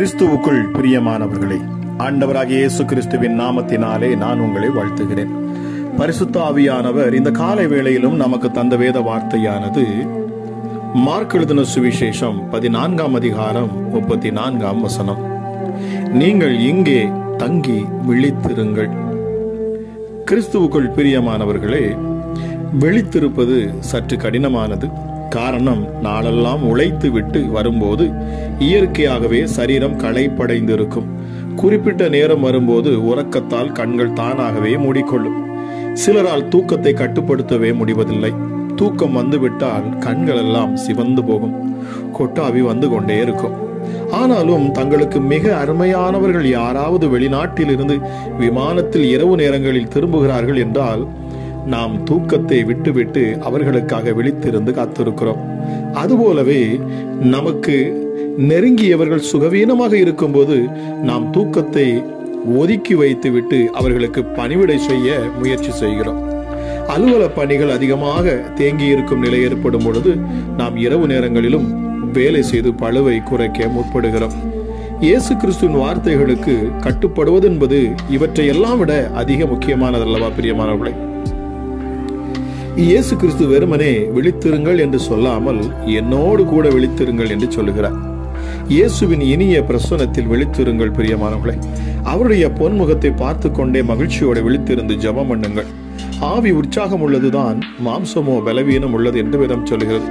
கிறிஸ்துவுக்குள் பிரியமானவர்களே, ஆண்டவராகிய இயேசு கிறிஸ்துவின் நாமத்தினாலே நான் உங்களை வாழ்த்துகிறேன். பரிசுத்த ஆவியானவர் இந்த காலை வேளையிலும் நமக்கு தந்த வேத வார்த்தையானது மார்க் எழுதின சுவிசேஷம் 14ஆம் அதிகாரம் 34ஆம் வசனம். நீங்கள் இங்கே தங்கி விழித்திருங்கள். கிறிஸ்துவுக்குள் பிரியமானவர்களே, விழித்திருப்பது சற்று கடினமானது. காரணம், நாளெல்லாம் உழைத்து விட்டு வரும்போது இயற்கையாகவே சரீரம் களைப்படைந்திருக்கும். குறிப்பிட்ட நேரம் வரும்போது உறக்கத்தால் கண்கள் தானாகவே மூடிக்கொள்ளும். சிலரால் தூக்கத்தை கட்டுப்படுத்தவே முடிவதில்லை. தூக்கம் வந்துவிட்டால் கண்கள் எல்லாம் சிவந்து போகும், கொட்டாவி வந்து கொண்டே இருக்கும். ஆனாலும் தங்களுக்கு மிக அருமையானவர்கள் யாராவது வெளிநாட்டில் இருந்து விமானத்தில் இரவு நேரங்களில் திரும்புகிறார்கள் என்றால் நாம் தூக்கத்தை விட்டுவிட்டு அவர்களுக்காக விழித்திருந்து காத்திருக்கிறோம். அதுபோலவே நமக்கு நெருங்கியவர்கள் சுகவீனமாக இருக்கும்போது நாம் தூக்கத்தை ஒதுக்கி வைத்துவிட்டு அவர்களுக்கு பணிவிடை செய்ய முயற்சி செய்கிறோம். அலுவல பணிகள் அதிகமாக தேங்கி இருக்கும் நிலை ஏற்படும் பொழுது நாம் இரவு நேரங்களிலும் வேலை செய்து பளுவை குறைக்க முற்படுகிறோம். இயேசு கிறிஸ்துவின் வார்த்தைகளுக்கு கட்டுப்படுவது என்பது இவற்றை எல்லாம் விட அதிக முக்கியமானதல்லவா பிரியமானவர்களே? இயேசு கிறிஸ்து வெறுமனே விழித்திருங்கள் என்று சொல்லாமல் என்னோடு கூட விழித்திருங்கள் என்று சொல்லுகிறார். இயேசுவின் இனிய பிரசன்னத்தில் விழித்திருங்கள் பிரியமானவர்களே. அவருடைய பொன்முகத்தை பார்த்து கொண்டே மகிழ்ச்சியோடு விழித்திருந்து ஜெபம் பண்ணுங்கள். ஆவி உற்சாகம் உள்ளதுதான், மாம்சமோ பலவீனம் உள்ளது என்று வேதம் சொல்கிறது.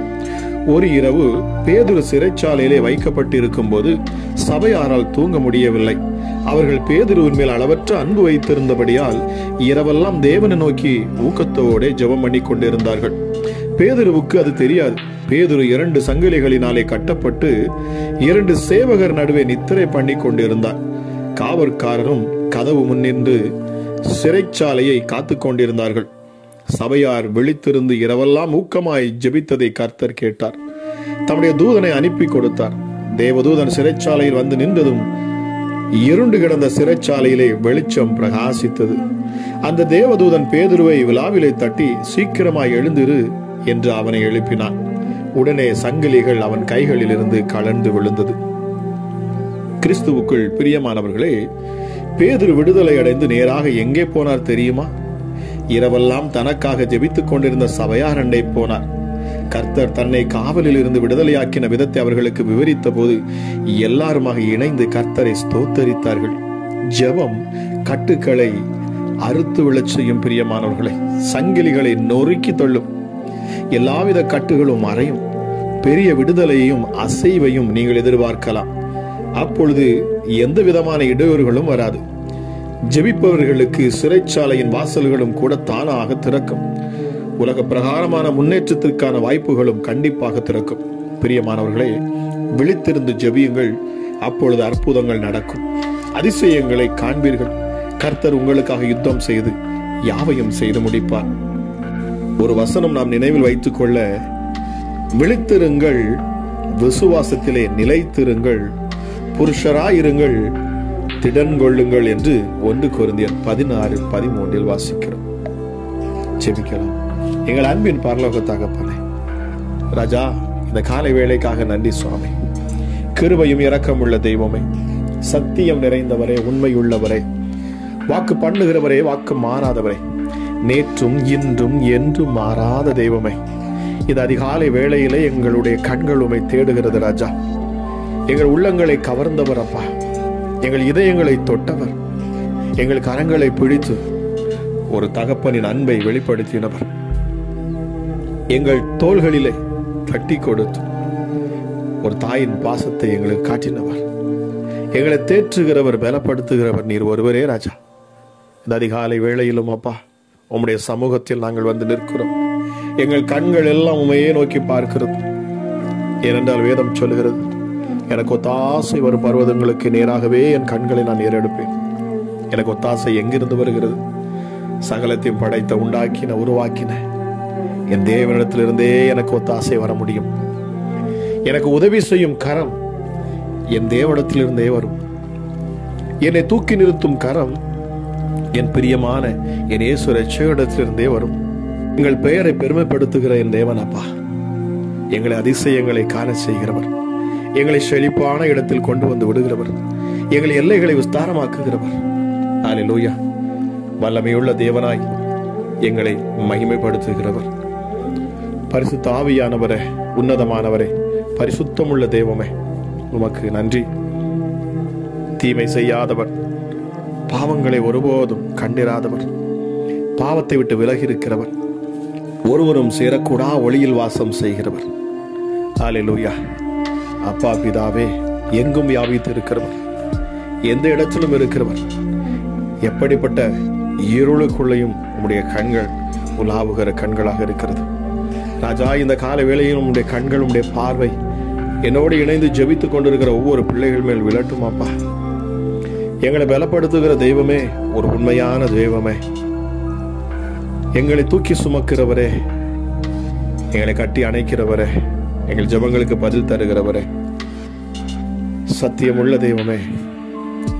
ஒரு இரவு பேதுரு சிறைச்சாலையிலே வைக்கப்பட்டிருக்கும் போது சபையாரால் தூங்க முடியவில்லை. அவர்கள் பேதுருவின் மேல் அளவற்ற அன்பு வைத்திருந்தபடியால் இரவெல்லாம் தேவனை நோக்கி ஊக்கத்தோடு ஜெபம் பண்ணி கொண்டிருந்தார்கள். பேதுருவுக்கு அது தெரியாது. பேதுரு 2 சங்கிலிகளினாலே கட்டப்பட்டு 2 சேவகர் நடுவே நித்திரை பண்ணி கொண்டிருந்தார். காவற்காரரும் கதவு முன்னின்று சிறைச்சாலையை காத்து கொண்டிருந்தார்கள். சபையார் விழித்திருந்து இரவெல்லாம் ஊக்கமாய் ஜெபித்ததை கர்த்தர் கேட்டார். தம்முடைய தூதனை அனுப்பி கொடுத்தார். தேவதூதன் சிறைச்சாலையில் வந்து நின்றதும் இருண்டு கிடந்த சிறைச்சாலையிலே வெளிச்சம் பிரகாசித்தது. அந்த தேவதூதன் பேதுருவை விலாவிலே தட்டி சீக்கிரமாய் எழுந்திரு என்று அவனை எழுப்பினான். உடனே சங்கிலிகள் அவன் கைகளில் இருந்து கலந்து விழுந்தது. கிறிஸ்துவுக்குள் பிரியமானவர்களே, பேதுரு விடுதலை அடைந்து நேராக எங்கே போனார் தெரியுமா? இரவெல்லாம் தனக்காக ஜெபித்துக் கொண்டிருந்த சபையார் அண்டை போனார். கர்த்தர் தன்னை காவலில் இருந்து விடுதலையாக்கின விதத்தை அவர்களுக்கு விவரித்த போது எல்லாருமாக இணைந்து கர்த்தரை ஸ்தோத்தரித்தார்கள். ஜெபம் கட்டுக்களை அறுத்து விழச் செய்யும் பிரியமானவர்களை. சங்கிலிகளை நொறுக்கி தள்ளும். எல்லாவித கட்டுகளும் மறையும். பெரிய விடுதலையையும் அசைவையும் நீங்கள் எதிர்பார்க்கலாம். அப்பொழுது எந்த விதமான இடையூறுகளும் வராது. ஜெபிப்பவர்களுக்கு சிறைச்சாலையின் வாசல்களும் கூட தானாக திறக்கும். உலக பிரகாரமான முன்னேற்றத்திற்கான வாய்ப்புகளும் கண்டிப்பாக திறக்கும். பிரியமானவர்களே, விழித்திருந்து ஜெபியுங்கள். அப்பொழுது அற்புதங்கள் நடக்கும், அதிசயங்களை காண்பீர்கள். கர்த்தர் உங்களுக்காக யுத்தம் செய்து யாவையும் செய்து முடிப்பார். ஒரு வசனம் நாம் நினைவில் வைத்துக் கொள்ள, விழித்திருங்கள், விசுவாசத்திலே நிலைத்திருங்கள், புருஷராயிருங்கள், திடன் கொள்ளுங்கள் என்று 1 கொரிந்தியர் 16:13 வாசிக்கிறோம். ஜெபிக்கலாம். எங்கள் அன்பின் பரலோக தகப்பனே, ராஜா, இந்த காலை வேளைக்காக நன்றி சுவாமி. கிருபையும் இரக்கம் உள்ள தெய்வமே, சத்தியம் நிறைந்தவரே, உண்மையுள்ளவரே, வாக்கு பண்ணுகிறவரே, வாக்கு மாறாதவரே, நேற்றும் இன்றும் என்றும் மாறாத தெய்வமே, இது அதிகாலை வேளையிலே எங்களுடைய கண்கள் உம்மை தேடுகிறது ராஜா. எங்கள் உள்ளங்களை கவர்ந்தவர் அப்பா, எங்கள் இதயங்களை தொட்டவர், எங்கள் கரங்களை பிடித்து ஒரு தகப்பனின் அன்பை வெளிப்படுத்தினவர், எங்கள் தோள்களிலே தட்டி கொடுத்து ஒரு தாயின் பாசத்தை எங்களுக்கு காட்டினவர், எங்களை தேற்றுகிறவர், பலப்படுத்துகிறவர் நீர் ஒருவரே ராஜா. இந்த அதிகாலை வேளையிலும் அப்பா, உம்முடைய சமூகத்தில் நாங்கள் வந்து நிற்கிறோம். எங்கள் கண்கள் எல்லாம் உம்மையே நோக்கி பார்க்கிறது. ஏனென்றால் வேதம் சொல்லுகிறது, எனக்கு ஒத்தாசை வரும் பர்வதங்களுக்கு நேராகவே என் கண்களை நான் ஏறெடுப்பேன். எனக்கு ஒத்தாசை எங்கிருந்து வருகிறது? சகலத்தையும் படைத்த, உண்டாக்கின, உருவாக்கின என் தேவனிடத்திலிருந்தே எனக்கு ஒத்தாசை வர முடியும். எனக்கு உதவி செய்யும் கரம் என் தேவனிடத்திலிருந்தே வரும். என்னை தூக்கி நிறுத்தும் கரம் என் பிரியமான என் இயேசு இரட்சகரிடத்திலிருந்தே வரும். எங்கள் பெயரை பெருமைப்படுத்துகிற என் தேவன் அப்பா, எங்களை அதிசயங்களை காண செய்கிறவர், எங்களை செழிப்பான இடத்தில் கொண்டு வந்து விடுகிறவர், எங்கள் எல்லைகளை விஸ்தாரமாக்குகிறவர். அல்லேலூயா. வல்லமையுள்ள தேவனாய் எங்களை மகிமைப்படுத்துகிறவர். பரிசுத்த ஆவியானவரே, உன்னதமானவரே, பரிசுத்தமுள்ள தெய்வமே, உமக்கு நன்றி. தீமை செய்யாதவர், பாவங்களை ஒருபோதும் கண்டிராதவர், பாவத்தை விட்டு விலகி இருக்கிறவர், ஒருவரும் சேரக்கூடா ஒளியில் வாசம் செய்கிறவர். அல்லேலூயா. அப்பா பிதாவே, எங்கும் வியாபித்து இருக்கிறவர், எந்த இடத்திலும் இருக்கிறவர். எப்படிப்பட்ட இருளுக்குள்ளையும் உம்முடைய கண்கள் உலாவுகிற கண்களாக இருக்கிறது. ராஜா, இந்த கால வேளையில் உம்முடைய கண்கள், உம்முடைய பார்வை என்னோடு இணைந்து ஜெபித்துக் கொண்டிருக்கிற ஒவ்வொரு பிள்ளைகள் மேல் விழட்டும் அப்பா. எங்களை பலப்படுத்துகிற தெய்வமே, ஒரு உண்மையான தெய்வமே, எங்களை தூக்கி சுமக்கிறவரே, எங்களை கட்டி அணைக்கிறவரே, எங்கள் ஜெபங்களுக்கு பதில் தருகிறவரே, சத்தியமுள்ள தெய்வமே,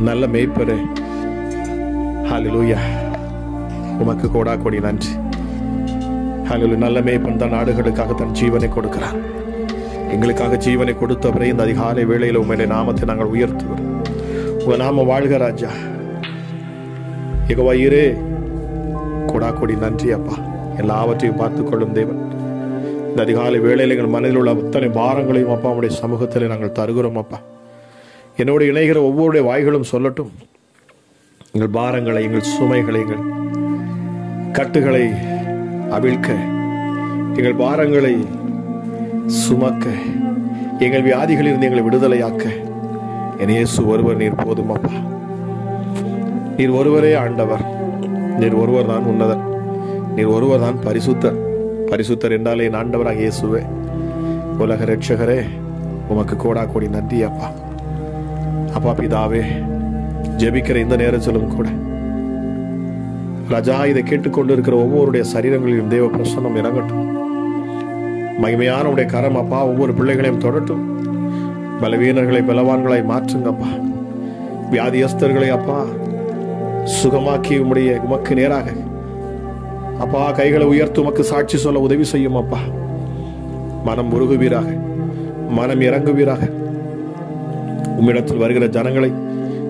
நல்ல மேய்ப்பரே, ஹல்லேலூயா. உமக்கு கோடா கோடி நன்றி. ஹல்லேலூயா. நல்ல மேய்ப்பன் தான் நாடுகளுக்காக தன் ஜீவனை கொடுக்கிறார். எங்களுக்காக ஜீவனை கொடுத்தவரை இந்த அதிகாலை வேளையில் உம்முடைய நாமத்தை நாங்கள் உயர்த்துகிறோம். உங்க நாம வாழ்க ராஜா. யெகோவா ஈரே, கோடா கோடி நன்றி அப்பா. எல்லாவற்றையும் பார்த்துக் கொள்ளும் தேவன், இந்த அதிகாலை வேளையில் எங்கள் மனதில் உள்ள அத்தனை பாரங்களையும் அப்பா உடைய சமூகத்தில் நாங்கள் தருகிறோம் அப்பா. என்னோடு இணைகிற ஒவ்வொருடைய வாய்களும் சொல்லட்டும், எங்கள் பாரங்களை, எங்கள் சுமைகளை, எங்கள் கட்டுகளை அவிழ்க்க, எங்கள் பாரங்களை சுமக்க, எங்கள் வியாதிகளிலிருந்து எங்களை விடுதலையாக்க என் இயேசு ஒருவர் நீர் போதும் அப்பா. நீர் ஒருவரே ஆண்டவர், நீர் ஒருவர் தான் உன்னதர், நீர் ஒருவர் தான் பரிசுத்தர். பரிசுத்தர் என்றாலே என் ஆண்டவராக இயேசுவே, உலக ரட்சகரே, உமக்கு கோடா கோடி நன்றி அப்பா. அப்பா பிதாவே, ஜெபிக்கிற இந்த நேரத்திலும் கூட ராஜா, இதை கேட்டுக்கொண்டு இருக்கிற ஒவ்வொருடைய சரீரங்களிலும் தேவ பிரசன்னம் இறங்கட்டும். மகிமையான உடைய கரம் அப்பா ஒவ்வொரு பிள்ளைகளையும் தொடட்டும். பலவீனர்களை பலவான்களாய் மாற்றுங்கப்பா. வியாதியஸ்தர்களை அப்பா சுகமாக்கி உமக்கு நேராக அப்பா கைகளை உயர்த்து உமக்கு சாட்சி சொல்ல உதவி செய்யும் அப்பா. மனம் உருகுவீராக, மனம் இறங்குவீராக. உம்மிடத்தில் வருகிற ஜனங்களை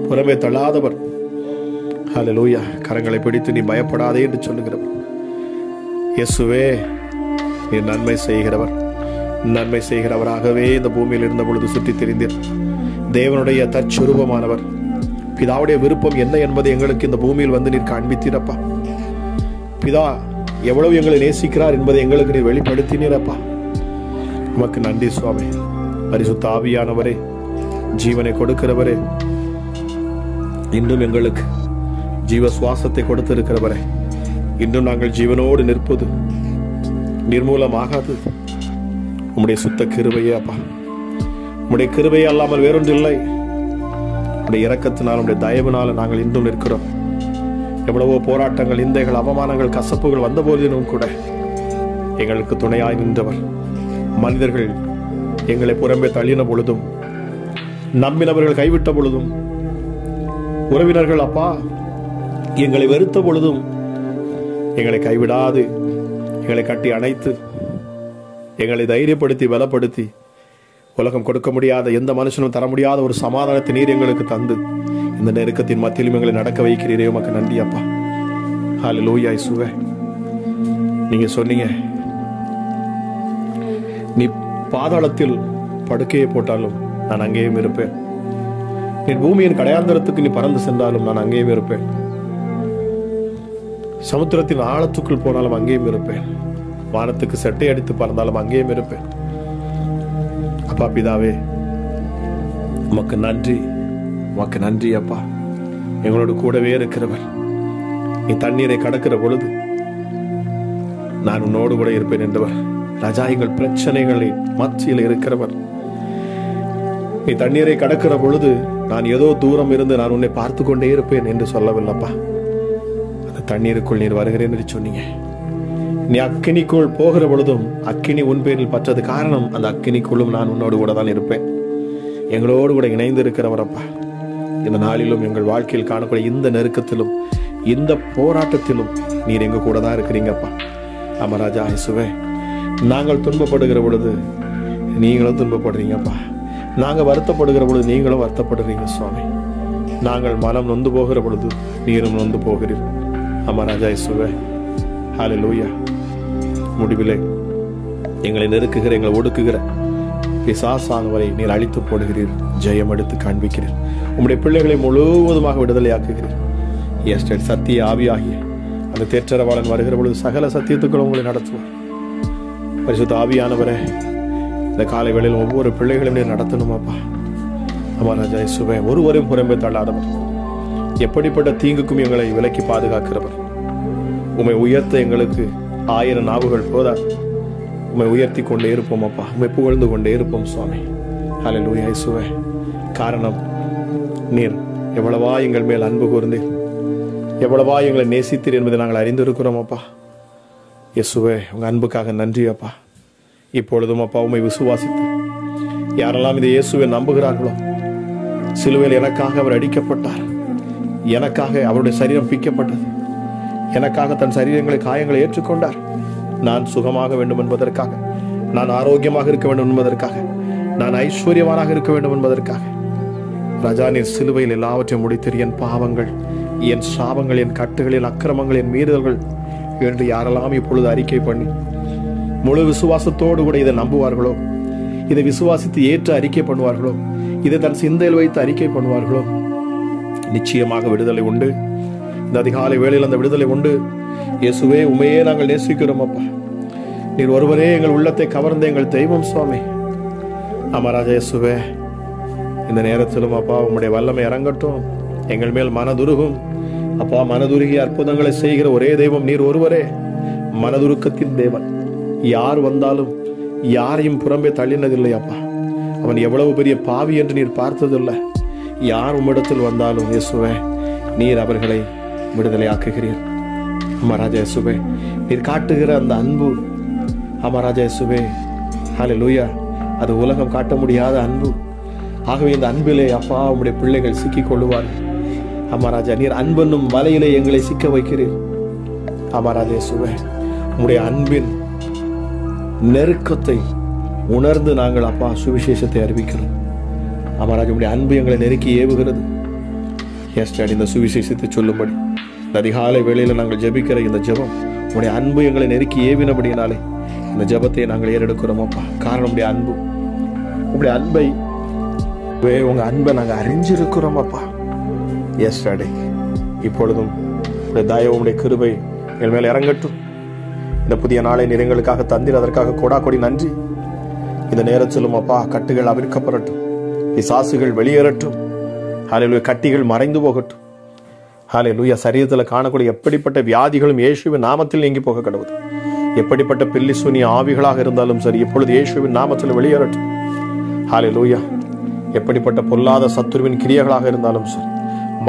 புறமே தள்ளாதவர். ஹல்லேலூயா. கரங்களை பிடித்து நீ பயப்படாதே என்று சொல்லுகிறவர். இயேசுவே, நீ நன்மை செய்கிறவர். நன்மை செய்கிறவராகவே இந்த பூமியில் இருந்த பொழுது சுற்றி திரிந்தீர். தேவனுடைய தற்சுரூபமானவர். பிதாவுடைய விருப்பம் என்ன என்பதை எங்களுக்கு இந்த பூமியில் வந்து நீர் காண்பித்தீரப்பா. பிதா எவ்வளவு எங்களை நேசிக்கிறார் என்பதை எங்களுக்கு நீர் வெளிப்படுத்தினீரப்பா. உமக்கு நன்றி சுவாமி. பரிசுத்த ஆவியானவரே, ஜீவனை கொடுக்கிறவரே, இன்றும் எங்களுக்கு ஜீவ சுவாசத்தை கொடுத்திருக்கிறவரே, இன்றும் நாங்கள் ஜீவனோடு நிற்பது நிர்மூலமாகாது உம்முடைய சுத்த கிருபையே அப்பா. உம்முடைய கிருபையே அல்லாமல் வேறொன்று இல்லை. உம்முடைய இரக்கத்தினால், உம்முடைய தயவினால் நாங்கள் இன்றும் நிற்கிறோம். எவ்வளவோ போராட்டங்கள், நிந்தைகள், அவமானங்கள், கசப்புகள் வந்த போதிலும் கூட எங்களுக்கு துணையாய் நின்றவர். மனிதர்கள் எங்களை புறம்பே தள்ளின பொழுதும், நம்பினவர்கள் கைவிட்ட பொழுதும், உறவினர்கள் அப்பா எங்களை வெறுத்த பொழுதும் எங்களை கைவிடாது எங்களை கட்டி அணைத்து எங்களை தைரியப்படுத்தி பலப்படுத்தி உலகம் கொடுக்க முடியாத, எந்த மனுஷனும் தர முடியாத ஒரு சமாதானத்தை நீர் எங்களுக்கு தந்து இந்த நெருக்கத்தின் மத்தியிலும் எங்களை நடக்க வைக்கிறீரே, உமக்கு நன்றி அப்பா. ஹல்லேலூயா. இயேசுவே, நீங்க சொன்னீங்க, நீ பாதாளத்தில் படுக்கையை போட்டாலும் நான் அங்கேயும் இருப்பேன். நீ பூமியின் கடையாந்தரத்துக்கு நீ பறந்து சென்றாலும் நான் அங்கேயும் இருப்பேன். சமுத்திரத்தின் ஆழத்துக்குள் போனாலும் அங்கேயும் இருப்பேன். வானத்துக்கு செட்டை அடித்து பறந்தாலும் அங்கேயும் இருப்பேன். அப்பா பிதாவே, உமக்கு நன்றி, உமக்கு நன்றி அப்பா. எங்களோடு கூடவே இருக்கிறவர். நீ தண்ணீரை கடக்கிற பொழுது நான் உன்னோடு கூட இருப்பேன் என்றவர். ராஜா, எங்கள் பிரச்சனைகளை மத்தியில் இருக்கிறவர். நீ தண்ணீரை கடக்கிற பொழுது நான் ஏதோ தூரம் இருந்து நான் உன்னை பார்த்து கொண்டே இருப்பேன் என்று சொல்லவில்லப்பா. அந்த தண்ணீருக்குள் நீர் வருகிறேன் என்று சொன்னீங்க. நீ அக்கினிக்குள் போகிற பொழுதும் அக்கினி உன் பேரில் பற்றது காரணம், அந்த அக்கினிக்குள்ளும் நான் உன்னோடு கூட தான் இருப்பேன். எங்களோடு கூட இணைந்து இருக்கிறவரப்பா. இந்த நாளிலும் எங்கள் வாழ்க்கையில் காணக்கூடிய இந்த நெருக்கத்திலும் இந்த போராட்டத்திலும் நீர் எங்க கூட தான் இருக்கிறீங்கப்பா. அமராஜா இயேசுவே, நாங்கள் துன்பப்படுகிற பொழுது நீங்களும் துன்பப்படுறீங்கப்பா. நாங்கள் வருத்தப்படுகிற பொழுது நீங்களும் வருத்தப்படுறீங்க சுவாமி. நாங்கள் மனம் நொந்து போகிற பொழுது நீரும் நொந்து போகிறீர். ஆமா ராஜா இயேசுவே, ஹல்லேலூயா. முடிவிலே எங்களை நெருக்குகிற, எங்களை ஒடுக்குகிற பிசாசானவரை நீர் அழித்து போடுகிறீர், ஜெயம் எடுத்து காண்பிக்கிறீர். உம்முடைய பிள்ளைகளை முழுவதுமாக விடுதலையாக்குகிறீர். எஸ்டர் சத்திய ஆவியாகிய அந்த தேற்றரவாளன் வருகிற பொழுது சகல சத்தியத்துக்களும் உங்களை நடத்துவார். பரிசுத்த ஆவியானவரே, இந்த காலை வேளையில் ஒவ்வொரு பிள்ளைகளையும் நீர் நடத்தணுமாப்பா. ஆமா ராஜா இயேசுவே, ஒருவரையும் புறம்பே தள்ளாதவர், எப்படிப்பட்ட தீங்குக்கும் எங்களை விலக்கி பாதுகாக்கிறவர். உம்மை உயர்த்த எங்களுக்கு 1000 நாவுகள் போதா. உம்மை உயர்த்தி கொண்டே இருப்போம் அப்பா, உம்மை புகழ்ந்து கொண்டே இருப்போம் சுவாமி. ஹல்லேலூயா இயேசுவே. காரணம், நீர் எவ்வளவா எங்கள் மேல் அன்பு கூர்ந்தீர், எவ்வளவா எங்களை நேசித்தீர் என்பதை நாங்கள் அறிந்திருக்கிறோம் அப்பா. இயேசுவே, உங்க அன்புக்காக நன்றி அப்பா. இப்பொழுதும் அப்பா உம்மை விசுவாசித்து யாரெல்லாம் இந்த இயேசுவை நம்புகிறார்களோ, சிலுவையில் எனக்காக அவர் அடிக்கப்பட்டார், எனக்காக அவருடைய சரீரம் பிக்கப்பட்டது, எனக்காக தன் சரீரங்களை காயங்களை ஏற்றுக்கொண்டார், நான் சுகமாக வேண்டும் என்பதற்காக, நான் ஆரோக்கியமாக இருக்க வேண்டும் என்பதற்காக, நான் ஐஸ்வர்யவானாக இருக்க வேண்டும் என்பதற்காக ராஜா நீர் சிலுவையில் எல்லாவற்றையும் முடித்தீர். என் பாவங்கள், என் சாபங்கள், என் கட்டுகள், என் அக்கிரமங்கள், என் மீறுதல்கள் என்று யாரெல்லாம் இப்பொழுது அறிக்கை பண்ணி முழு விசுவாசத்தோடு கூட இதை நம்புவார்களோ, இதை விசுவாசித்து ஏற்று அறிக்கை பண்ணுவார்களோ, இதை தன் சிந்தையில் வைத்து அறிக்கை பண்ணுவார்களோ, நிச்சயமாக விடுதலை உண்டு. இந்த அதிகாலை வேளையில் அந்த விடுதலை உண்டு. இயேசுவே, உமையே நாங்கள் நேசிக்கிறோம் அப்பா. நீர் ஒருவரே எங்கள் உள்ளத்தை கவர்ந்த எங்கள் தெய்வம் சுவாமி. ஆமாராஜா இயேசுவே, இந்த நேரத்திலும் அப்பா உம்முடைய வல்லமை இறங்கட்டும், எங்கள் மேல் மனதுருகும் அப்பா. மனதுருகி அற்புதங்களை செய்கிற ஒரே தெய்வம் நீர் ஒருவரே, மனதுருக்கத்தின் தேவன். யார் வந்தாலும் யாரையும் புறம்பே தள்ளினதில்லை அப்பா. அவன் எவ்வளவு பெரிய பாவி என்று நீர் பார்த்ததில்லை. யார் உம்மிடத்தில் வந்தாலும் இயேசுவே, நீர் அவர்களை விடுதலையாக்குகிறீர். அமராஜா இயேசுவே, நீர் காட்டுகிற அந்த அன்பு, அமராஜா இயேசுவே, ஹல்லேலூயா, அது உலகம் காட்ட முடியாத அன்பு. ஆகவே இந்த அன்பிலே அப்பா உம்முடைய பிள்ளைகள் சிக்கிக் கொள்ளுவார்கள். அமராஜா, நீர் அன்பென்னும் வலையிலே எங்களை சிக்க வைக்கிறீர். அமராஜா இயேசுவே, உம்முடைய அன்பின் நெருக்கத்தை உணர்ந்து நாங்கள் அப்பா சுவிசேஷத்தை அறிவிக்கிறோம். அமராஜா, உம்முடைய அன்பு எங்களை நெருக்கி ஏவுகிறது. எஸ்டாடி, இந்த சுவிசேஷத்தை சொல்லும்படி இந்த அதிகாலை வேளையில் நாங்கள் ஜெபிக்கிற இந்த ஜெபம் உம்முடைய அன்பு எங்களை நெருக்கி ஏவினபடியினாலே இந்த ஜெபத்தை நாங்கள் ஏறெடுக்கிறோம் அப்பா. காரணம் உம்முடைய அன்பு, உம்முடைய அன்பை, உங்க அன்பை நாங்கள் அறிஞ்சிருக்கிறோம் அப்பா. எஸ்டாடி, இப்பொழுதும் உடைய தயவு, உம்முடைய கிருபை எங்கள் மேல் இறங்கட்டும். இந்த புதிய நாளை நீர் எங்களுக்காக தந்தீர், அதற்காக கொடா கொடி நன்றி. இந்த நேரத்திலும் அப்பா கட்டுகள் அவிழ்க்கப்படட்டும், பிசாசுகள் வெளியேறட்டும். ஹல்லேலூயா, கட்டிகள் மறைந்து போகட்டும். ஹல்லேலூயா, சரீரத்தில் காணக்கூடிய எப்படிப்பட்ட வியாதிகளும் இயேசுவின் நாமத்தில் நீங்கி போக கடவுது. எப்படிப்பட்ட பில்லி சூனிய ஆவிகளாக இருந்தாலும் சரி, இப்பொழுது இயேசுவின் நாமத்தில் வெளியேறட்டும். ஹல்லேலூயா, எப்படிப்பட்ட பொல்லாத சத்துருவின் கிரியைகளாக இருந்தாலும் சரி,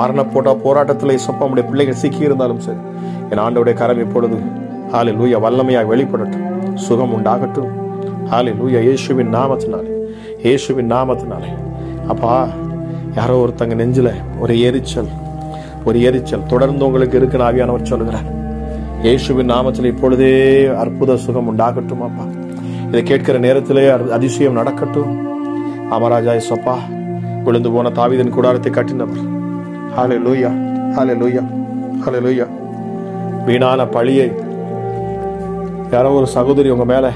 மரண போராட்டத்தில் நம்முடைய பிள்ளைகள் சிக்கி இருந்தாலும் சரி, என் ஆண்டவருடைய கரம் இப்பொழுது ஹல்லேலூயா வல்லமையாக வெளிப்படட்டும், சுகம் உண்டாகட்டும். ஹல்லேலூயா, இயேசுவின் நாமத்தினாலே, இயேசுவின் நாமத்தினாலே. அப்பா, யாரோ ஒருத்தங்க நெஞ்சில ஒரு எரிச்சல் தொடர்ந்து உங்களுக்கு இருக்குன்னு ஆவியானவர் சொல்லுகிறார். இயேசுவின் நாமத்தில் இப்பொழுதே அற்புத சுகம் உண்டாகட்டும் அப்பா. இதை கேட்கிற நேரத்திலே அதிசயம் நடக்கட்டும். அமராஜா இயேசுப்பா, விழுந்து போன தாவீதின் கூடாரத்தை கட்டினவர். ஹல்லேலூயா, ஹல்லேலூயா, ஹல்லேலூயா. வீணான பழியை யாரோ ஒரு சகோதரி உங்க மேல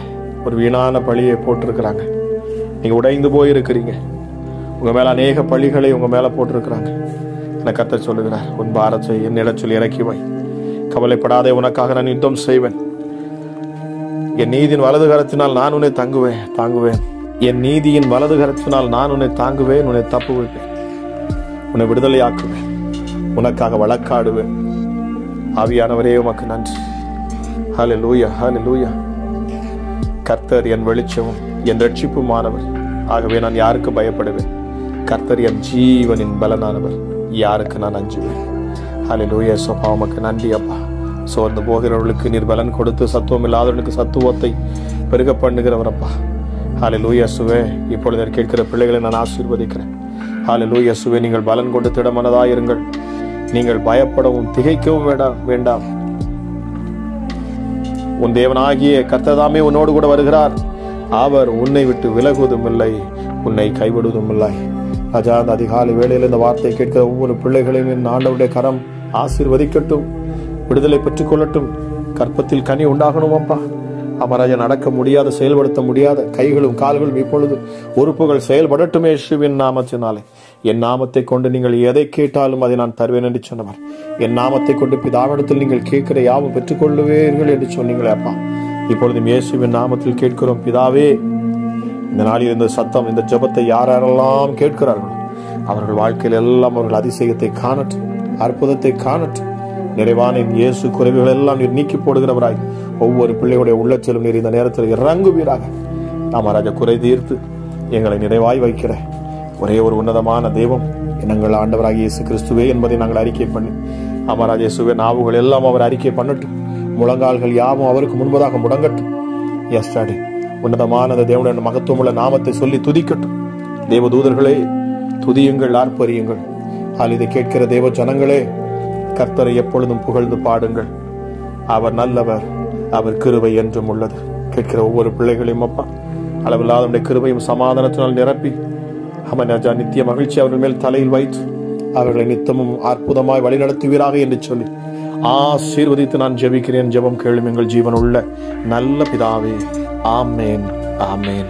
ஒரு வீணான பழியை போட்டிருக்கிறாங்க. நீங்க உடைந்து போயிருக்கிறீங்க. உங்க மேல அநேக பழிகளை உங்க மேல போட்டிருக்கிறாங்க. எனக்கு கர்த்தர் சொல்லுகிறார், உன் பாரத்தை என்னிடம் சொல்லி இறக்கி வை, கவலைப்படாதே, உனக்காக நான் யுத்தம் செய்வேன். என் நீதியின் வலது கரத்தினால் நான் உன்னை தாங்குவேன். என் நீதியின் வலது கரத்தினால் நான் உன்னை தாங்குவேன், உன்னை தப்பு வைப்பேன், உன்னை விடுதலையாக்குவேன், உனக்காக வழக்காடுவேன். ஆவியானவரே உமக்கு நன்றி. ஹல்லேலூயா, ஹல்லேலூயா. கர்த்தர் என் வெளிச்சமும் என் ரட்சிப்புமானவர், ஆகவே நான் யாருக்கு பயப்படுவேன்? கர்த்தர் என் ஜீவனின் பலனானவர், யாருக்கு நான் அஞ்சுவேன்? ஹல்லேலூயா. சப்பா உமக்கு நன்றி அப்பா. சோர்ந்து போகிறவர்களுக்கு நீர் பலன் கொடுத்து சத்துவம் இல்லாதவர்களுக்கு சத்துவத்தை பெருக பண்ணுகிறவர் அப்பா. ஹல்லேலூயா சுவே. இப்பொழுது கேட்கிற பிள்ளைகளை நான் ஆசீர்வதிக்கிறேன். ஹல்லேலூயா சுவே. நீங்கள் பலன் கொண்டு திடமனதாயிருங்கள். நீங்கள் பயப்படவும் திகைக்கவும் வேண்டாம். உன் தேவனாகிய கர்த்தர் தாமே உன்னோடு கூட வருகிறார். அவர் உன்னை விட்டு விலகுவதும் இல்லை, உன்னை கைவிடுவதும் இல்லை. ராஜா, அந்த அதிகாலை வேளையில் இந்த வார்த்தை கேட்கிற ஒவ்வொரு பிள்ளைகளையும் ஆண்டவருடைய கரம் ஆசீர்வதிக்கட்டும், விடுதலை பெற்றுக் கொள்ளட்டும், கற்பத்தில் கனி உண்டாகணும் அப்பா. அமராஜா, நடக்க முடியாத, செயல்படுத்த முடியாத கைகளும் கால்களும் இப்பொழுது உறுப்புகள் செயல்படட்டுமே இயேசுவின் நாமத்தினாலே. என் நாமத்தை கொண்டு நீங்கள் எதை கேட்டாலும் அதை நான் தருவேன் என்று சொன்னவர். என் நாமத்தை கொண்டு பிதாவிடத்தில் நீங்கள் கேட்கிற யாவும் பெற்றுக்கொள்ளுவீர்கள் என்று சொன்னீங்களே அப்பா. இப்பொழுதும் இயேசுவின் நாமத்தில் கேட்கிறோம் பிதாவே. இந்த நாளில் இந்த சத்தம், இந்த ஜெபத்தை யாரெல்லாம் கேட்கிறார்களோ அவர்கள் வாழ்க்கையில் எல்லாம் அவர்கள் அதிசயத்தை காணட்டும், அற்புதத்தை காணட்டும். நிறைவான இயேசு குறைவுகள் எல்லாம் நீர் நீக்கி போடுகிறவராய் ஒவ்வொரு பிள்ளையுடைய உள்ளத்திலும் நீர் இந்த நேரத்தில் இறங்குவீராக. ராமராஜா, குறை தீர்த்து எங்களை நிறைவாய் வைக்கிற ஒரே ஒரு உன்னதமான தெய்வம் எங்கள் ஆண்டவராக இயேசு கிறிஸ்துவே என்பதை நாங்கள் அறிக்கை பண்ணி, அமராஜ இயேசுவே நாவுகள் எல்லாம் அவர் அறிக்கை பண்ணட்டும், முழங்கால்கள் யாவும் அவருக்கு முன்பதாக முடங்கட்டும். எஸ் டாடி, உன்னதமான அந்த தேவனுடைய மகத்துவமுள்ள நாமத்தை சொல்லி துதிக்கட்டும். தேவ தூதர்களே துதியுங்கள், ஆர்ப்பரியுங்கள். இதை கேட்கிற தேவ ஜனங்களே கர்த்தரை எப்பொழுதும் புகழ்ந்து பாடுங்கள். அவர் நல்லவர், அவர் கிருபை என்றும் உள்ளது. கேட்கிற ஒவ்வொரு பிள்ளைகளையும் அப்பா அளவில்லாத கிருபையும் சமாதானத்தினால் நிரப்பி ராஜா நித்திய மகிழ்ச்சி அவர்கள் மேல் தலையில் வைத்து அவர்களை நித்தமும் அற்புதமாய் வழிநடத்துவீராக என்று சொல்லி ஆசீர்வதித்து நான் ஜெபிக்கிறேன். ஜெபம் கேளும் எங்கள் ஜீவன் உள்ள நல்ல பிதாவே. ஆமேன், ஆமேன்.